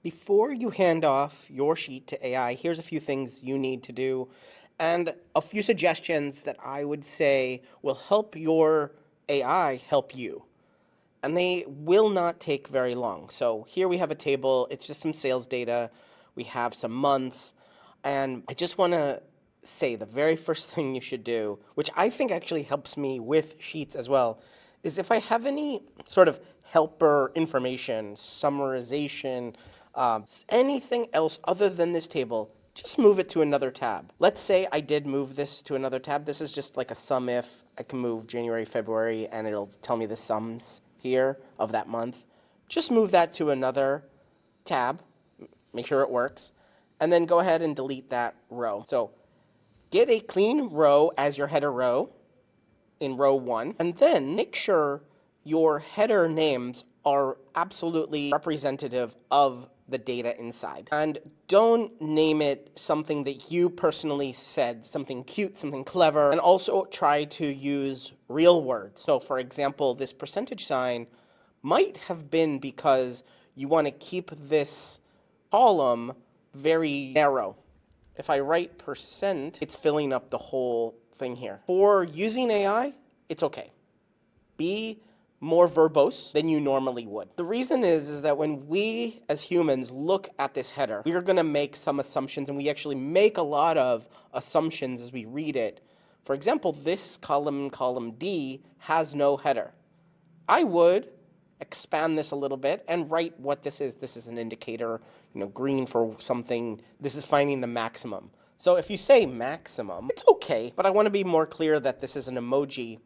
Before you hand off your sheet to AI, here's a few things you need to do and a few suggestions that I would say will help your AI help you. And they will not take very long. So here we have a table, it's just some sales data, we have some months, and I just want to say the very first thing you should do, which I think actually helps me with sheets as well, is if I have any sort of helper information, summarization, anything else other than this table, just move it to another tab. Let's say I did move this to another tab. This is just like a sum if. I can move January, February, and it'll tell me the sums here of that month. Just move that to another tab, make sure it works, and then go ahead and delete that row. So get a clean row as your header row in row 1, and then make sure your header names are absolutely representative of the data inside. And don't name it something that you personally said, something cute, something clever, and also try to use real words. So for example, this percentage sign might have been because you want to keep this column very narrow. If I write percent, it's filling up the whole thing here. For using AI, it's okay. Be more verbose than you normally would. The reason is that when we as humans look at this header, we are going to make some assumptions, and we actually make a lot of assumptions as we read it. For example, this column D, has no header. I would expand this a little bit and write what this is. This is an indicator, green for something. This is finding the maximum. So if you say maximum, it's okay, but I want to be more clear that this is an emoji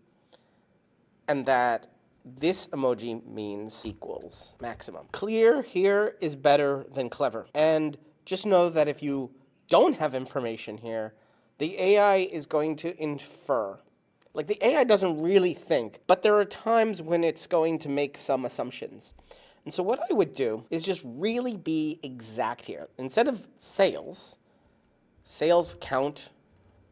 and that this emoji means equals maximum. Clear here is better than clever. And just know that if you don't have information here, the AI is going to infer. Like, the AI doesn't really think, but there are times when it's going to make some assumptions. And so what I would do is just really be exact here. Instead of sales count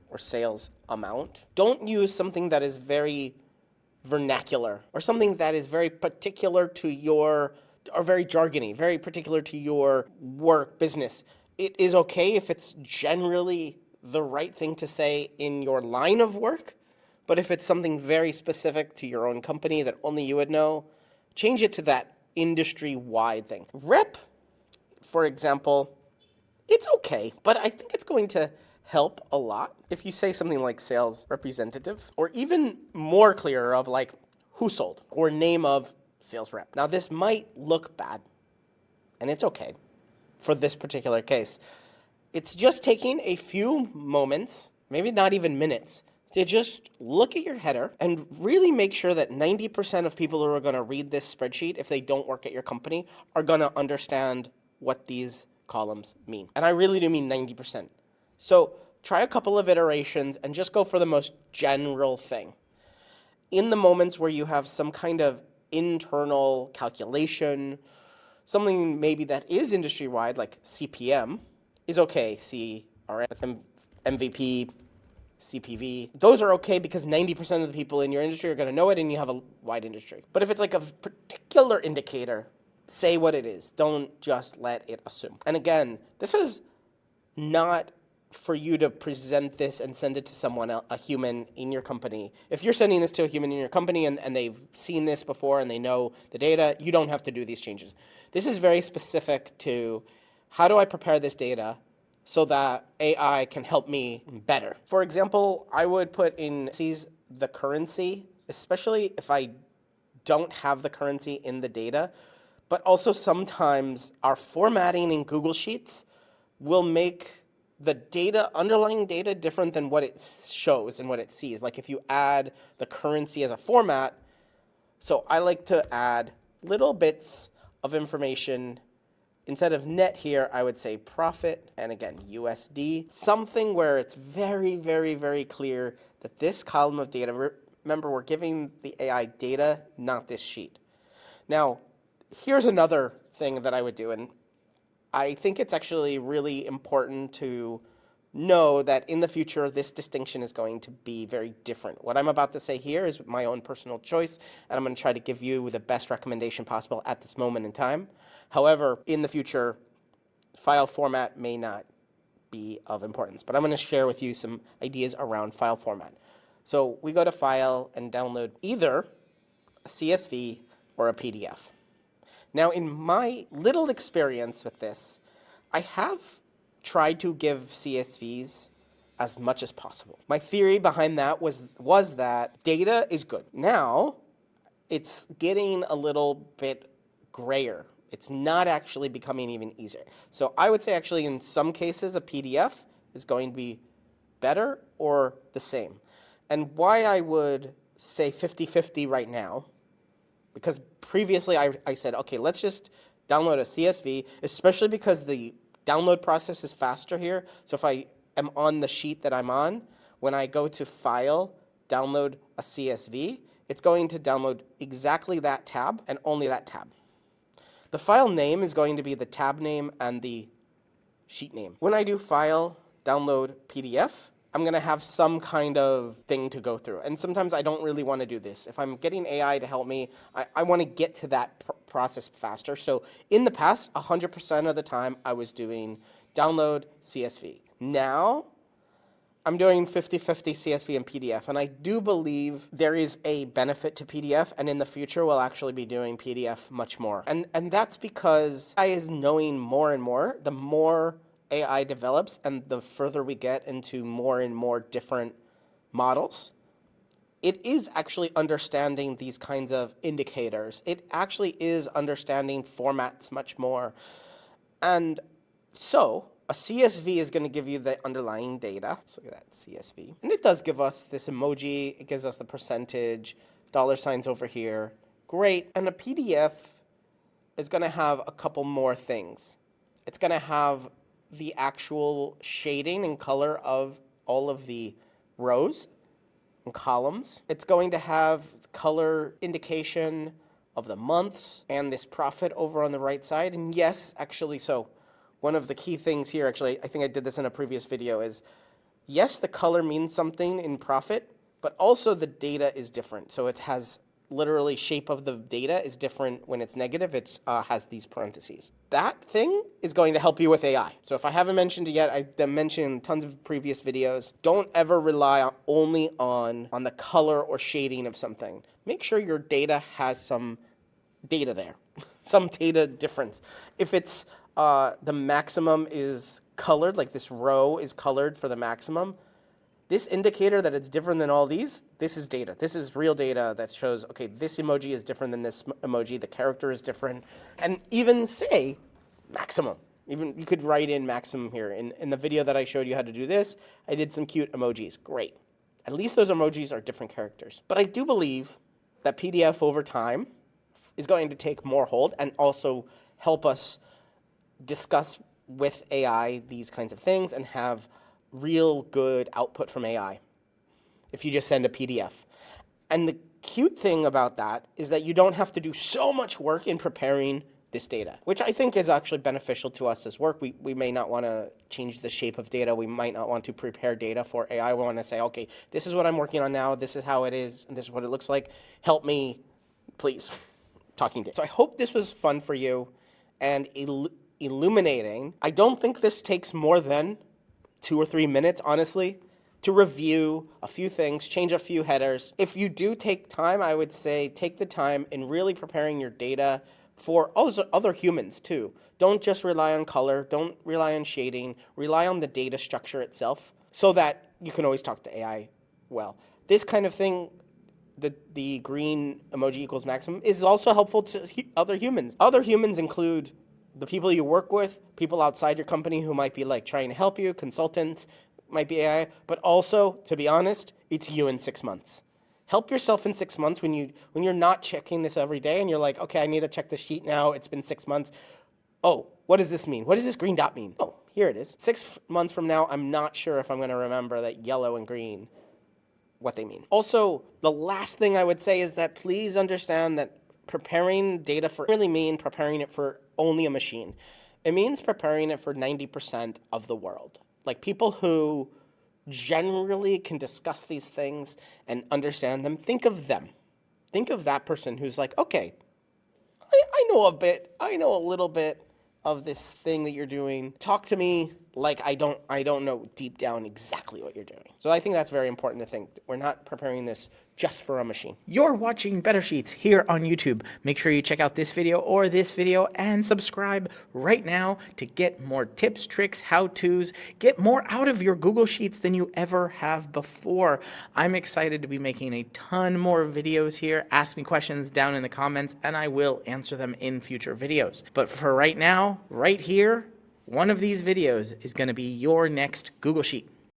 or sales amount, don't use something that is very vernacular or something that is very particular to your, or very jargony, very particular to your work, business. It is okay if it's generally the right thing to say in your line of work, but if it's something very specific to your own company that only you would know, change it to that industry-wide thing. Rep, for example, it's okay, but I think it's going to help a lot if you say something like sales representative, or even more clear of like who sold or name of sales rep. Now this might look bad, and it's okay for this particular case. It's just taking a few moments, maybe not even minutes, to just look at your header and really make sure that 90% of people who are going to read this spreadsheet, if they don't work at your company, are going to understand what these columns mean. And I really do mean 90%. So try a couple of iterations and just go for the most general thing. In the moments where you have some kind of internal calculation, something maybe that is industry-wide, like CPM, is okay. CRM, MVP, CPV. Those are okay because 90% of the people in your industry are going to know it and you have a wide industry. But if it's like a particular indicator, say what it is. Don't just let it assume. And again, this is not for you to present this and send it to someone else, a human in your company. If you're sending this to a human in your company and they've seen this before and they know the data, you don't have to do these changes. This is very specific to how do I prepare this data so that AI can help me better. For example, I would put in the currency, especially if I don't have the currency in the data, but also sometimes our formatting in Google Sheets will make the data, underlying data, different than what it shows and what it sees. Like if you add the currency as a format, so I like to add little bits of information. Instead of net here, I would say profit, and again, USD, something where it's very, very, very clear that this column of data, remember, we're giving the AI data, not this sheet. Now, here's another thing that I would do, and I think it's actually really important to know that in the future, this distinction is going to be very different. What I'm about to say here is my own personal choice, and I'm going to try to give you the best recommendation possible at this moment in time. However, in the future, file format may not be of importance, but I'm going to share with you some ideas around file format. So we go to File and download either a CSV or a PDF. Now, in my little experience with this, I have tried to give CSVs as much as possible. My theory behind that was that data is good. Now, it's getting a little bit grayer. It's not actually becoming even easier. So I would say actually in some cases a PDF is going to be better or the same. And why I would say 50-50 right now, because previously I said, okay, let's just download a CSV, especially because the download process is faster here. So if I am on the sheet that I'm on, when I go to File, Download a CSV, it's going to download exactly that tab and only that tab. The file name is going to be the tab name and the sheet name. When I do File, Download PDF, I'm going to have some kind of thing to go through. And sometimes I don't really want to do this. If I'm getting AI to help me, I want to get to that process faster. So in the past, 100% of the time, I was doing download CSV. Now, I'm doing 50-50 CSV and PDF, and I do believe there is a benefit to PDF, and in the future we'll actually be doing PDF much more. And that's because AI is knowing more and more. The more AI develops and the further we get into more and more different models, it is actually understanding these kinds of indicators. It actually is understanding formats much more. And so a CSV is going to give you the underlying data. Let's look at that CSV. And it does give us this emoji. It gives us the percentage, dollar signs over here. Great. And a PDF is going to have a couple more things. It's going to have the actual shading and color of all of the rows and columns. It's going to have color indication of the months and this profit over on the right side. And yes, actually, so one of the key things here, actually, I think I did this in a previous video, is yes, the color means something in profit, but also the data is different. So it has literally shape of the data is different when it's negative. It has these parentheses. That thing is going to help you with AI. So if I haven't mentioned it yet, I've mentioned tons of previous videos. Don't ever rely only on the color or shading of something. Make sure your data has some data there, some data difference. If it's the maximum is colored, like this row is colored for the maximum, this indicator that it's different than all these, this is data. This is real data that shows, okay, this emoji is different than this emoji, the character is different, and even say maximum. Even you could write in maximum here. In the video that I showed you how to do this, I did some cute emojis. Great. At least those emojis are different characters. But I do believe that PDF over time is going to take more hold and also help us discuss with AI these kinds of things and have real good output from AI if you just send a PDF. And the cute thing about that is that you don't have to do so much work in preparing this data, which I think is actually beneficial to us as work. We may not want to change the shape of data. We might not want to prepare data for AI. We want to say, okay, this is what I'm working on now. This is how it is, and this is what it looks like. Help me, please. Talking to. So I hope this was fun for you and illuminating. I don't think this takes more than 2 or 3 minutes, honestly, to review a few things, change a few headers. If you do take time, I would say take the time in really preparing your data for also other humans too. Don't just rely on color, don't rely on shading, rely on the data structure itself so that you can always talk to AI well. This kind of thing, the green emoji equals maximum, is also helpful to other humans. Other humans include the people you work with, people outside your company who might be like trying to help you, consultants, might be AI, but also, to be honest, it's you in 6 months. Help yourself in 6 months when you're not checking this every day and you're like, okay, I need to check the sheet now. It's been 6 months. Oh, what does this mean? What does this green dot mean? Oh, here it is. 6 months from now, I'm not sure if I'm going to remember that yellow and green, what they mean. Also, the last thing I would say is that please understand that preparing data for really mean preparing it for only a machine. It means preparing it for 90% of the world. Like people who generally can discuss these things and understand them. Think of them. Think of that person who's like, okay, I know a bit, I know a little bit, of this thing that you're doing. Talk to me like I don't know deep down exactly what you're doing. So I think that's very important to think. We're not preparing this just for a machine. You're watching Better Sheets here on YouTube. Make sure you check out this video or this video and subscribe right now to get more tips, tricks, how-tos, get more out of your Google Sheets than you ever have before. I'm excited to be making a ton more videos here. Ask me questions down in the comments and I will answer them in future videos. But for right now, right here, one of these videos is going to be your next Google Sheet.